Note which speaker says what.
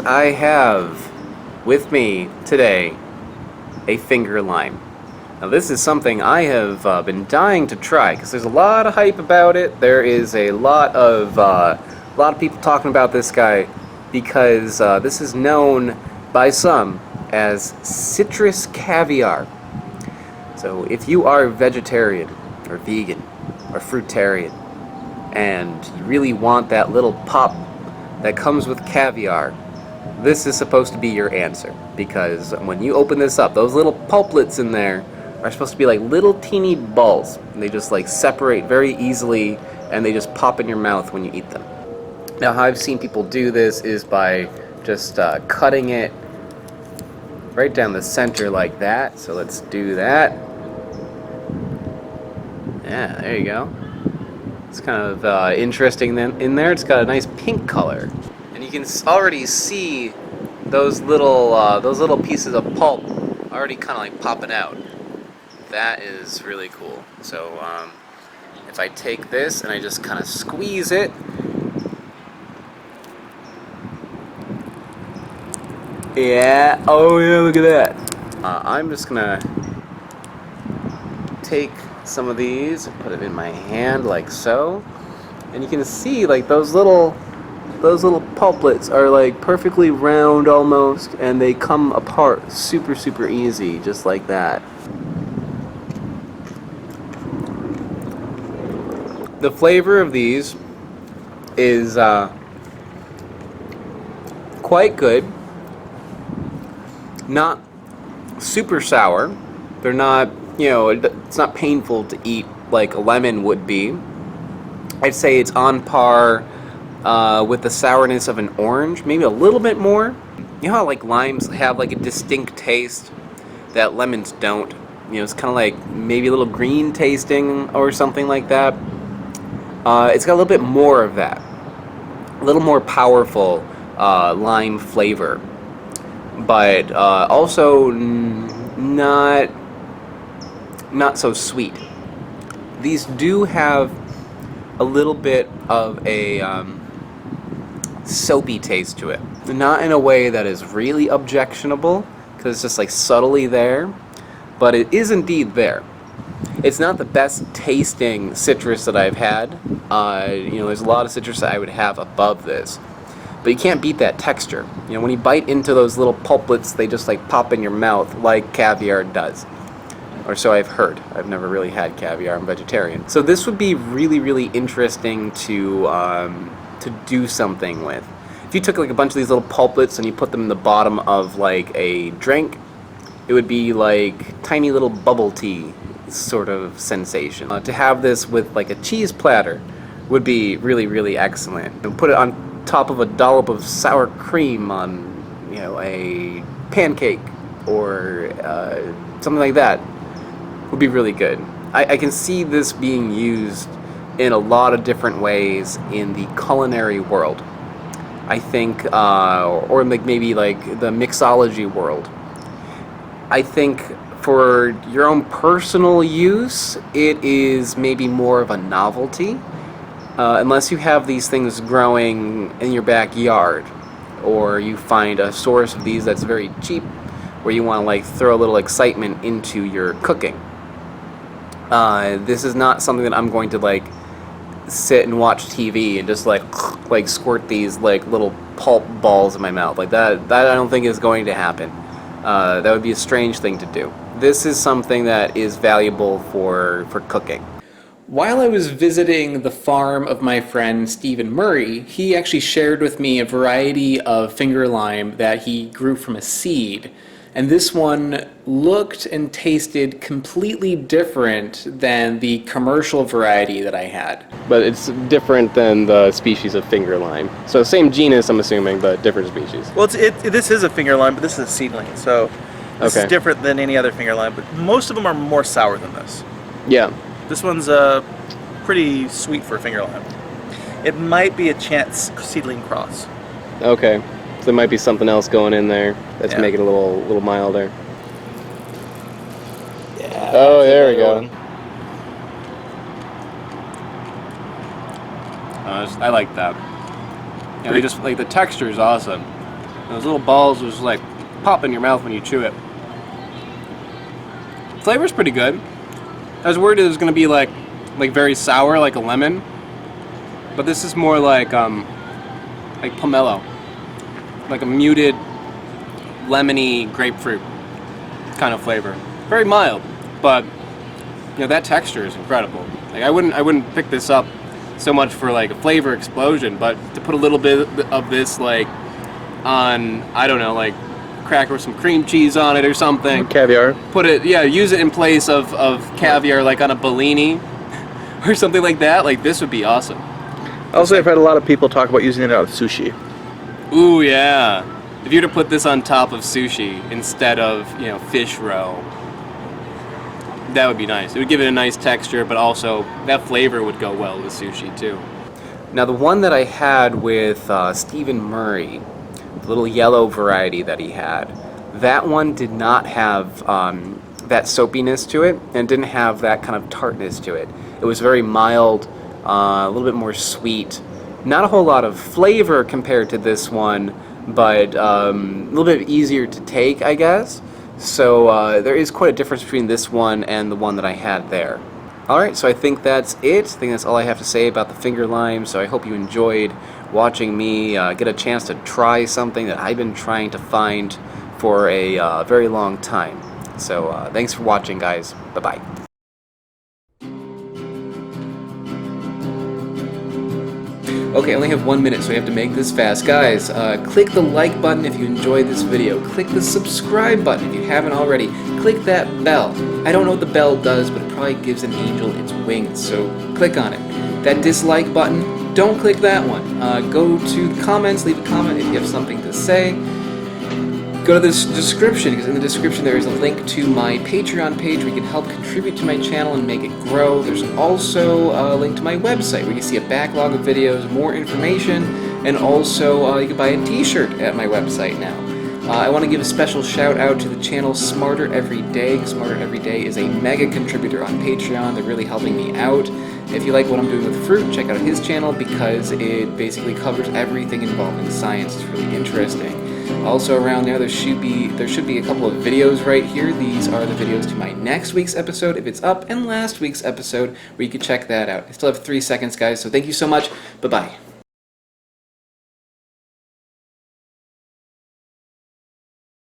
Speaker 1: I have with me today a finger lime. Now this is something I have been dying to try because there's a lot of hype about it. There is a lot of people talking about this guy because this is known by some as citrus caviar. So if you are vegetarian or vegan or fruitarian and you really want that little pop that comes with caviar, this is supposed to be your answer, because when you open this up, those little pulplets in there are supposed to be like little teeny balls, and they just like separate very easily and they just pop in your mouth when you eat them. Now how I've seen people do this is by just cutting it right down the center like that. So let's do that. Yeah, there you go. It's kind of interesting then in there. It's got a nice pink color, and you can already see those little pieces of pulp already kind of like popping out. That is really cool. So if I take this and I just kind of squeeze it, yeah, oh yeah, look at that. I'm just gonna take some of these and put it in my hand like so, and you can see like those little pulplets are like perfectly round almost, and they come apart super easy, just like that. The flavor of these is quite good. Not super sour. They're not, it's not painful to eat like a lemon would be. I'd say it's on par with the sourness of an orange, maybe a little bit more. You know how like limes have like a distinct taste that lemons don't? It's kind of like maybe a little green tasting or something like that. It's got a little bit more of that. A little more powerful lime flavor. But also not so sweet. These do have a little bit of a soapy taste to it. Not in a way that is really objectionable, because it's just like subtly there, but it is indeed there. It's not the best tasting citrus that I've had. There's a lot of citrus that I would have above this, but you can't beat that texture. When you bite into those little pulplets, they just like pop in your mouth like caviar does. Or so I've heard. I've never really had caviar. I'm vegetarian. So this would be really interesting to do something with. If you took like a bunch of these little pulplets and you put them in the bottom of like a drink, it would be like tiny little bubble tea sort of sensation. To have this with like a cheese platter would be really excellent. And put it on top of a dollop of sour cream on, a pancake or something like that would be really good. I can see this being used in a lot of different ways in the culinary world. I think, or maybe like the mixology world. I think for your own personal use, it is maybe more of a novelty. Unless you have these things growing in your backyard, or you find a source of these that's very cheap, where you want to like throw a little excitement into your cooking. This is not something that I'm going to like sit and watch TV and just like squirt these like little pulp balls in my mouth like that. That I don't think is going to happen. That would be a strange thing to do. This is something that is valuable for cooking. While I was visiting the farm of my friend Stephen Murray, he actually shared with me a variety of finger lime that he grew from a seed. And this one looked and tasted completely different than the commercial variety that I had. But it's different than the species of finger lime. So same genus, I'm assuming, but different species.
Speaker 2: Well, this is a finger lime, but this is a seedling. So this is different than any other finger lime, but most of them are more sour than this.
Speaker 1: Yeah.
Speaker 2: This one's pretty sweet for a finger lime. It might be a chance seedling cross.
Speaker 1: Okay. So there might be something else going in there that's making it a little milder.
Speaker 2: Yeah.
Speaker 1: Oh, there we go. I like that. Yeah, they just like the texture is awesome.
Speaker 3: Those little balls just like pop in your mouth when you chew it. Flavor's pretty good. I was worried it was gonna be like very sour, like a lemon, but this is more like pomelo, like a muted, lemony grapefruit kind of flavor. Very mild, but you know that texture is incredible. Like I wouldn't pick this up so much for like a flavor explosion, but to put a little bit of this like on, I don't know, like cracker with some cream cheese on it or something.
Speaker 2: Caviar.
Speaker 3: Put it, yeah, use it in place of caviar, like on a Bellini or something like that. Like this would be awesome.
Speaker 2: Also, I've heard a lot of people talk about using it on sushi.
Speaker 3: Ooh, yeah. If you were to put this on top of sushi instead of, you know, fish roe, that would be nice. It would give it a nice texture, but also that flavor would go well with sushi too.
Speaker 1: Now the one that I had with Stephen Murray, the little yellow variety that he had, that one did not have that soapiness to it, and didn't have that kind of tartness to it. It was very mild, a little bit more sweet. Not a whole lot of flavor compared to this one, but a little bit easier to take, I guess. So there is quite a difference between this one and the one that I had there. Alright, so I think that's it. I think that's all I have to say about the finger lime. So I hope you enjoyed watching me get a chance to try something that I've been trying to find for a very long time. So thanks for watching, guys. Bye-bye. Okay, I only have 1 minute, so I have to make this fast. Guys, click the like button if you enjoyed this video. Click the subscribe button if you haven't already. Click that bell. I don't know what the bell does, but it probably gives an angel its wings, so click on it. That dislike button, don't click that one. Go to the comments, leave a comment if you have something to say. Go to this description, because in the description there is a link to my Patreon page where you can help contribute to my channel and make it grow. There's also a link to my website where you can see a backlog of videos, more information, and also you can buy a t-shirt at my website now. I want to give a special shout out to the channel Smarter Every Day. Smarter Every Day is a mega contributor on Patreon. They're really helping me out. If you like what I'm doing with fruit, check out his channel because it basically covers everything involving science. It's really interesting. Also around there should be a couple of videos right here. These are the videos to my next week's episode if it's up, and last week's episode where you can check that out. I still have 3 seconds, guys, so thank you so much. Bye-bye.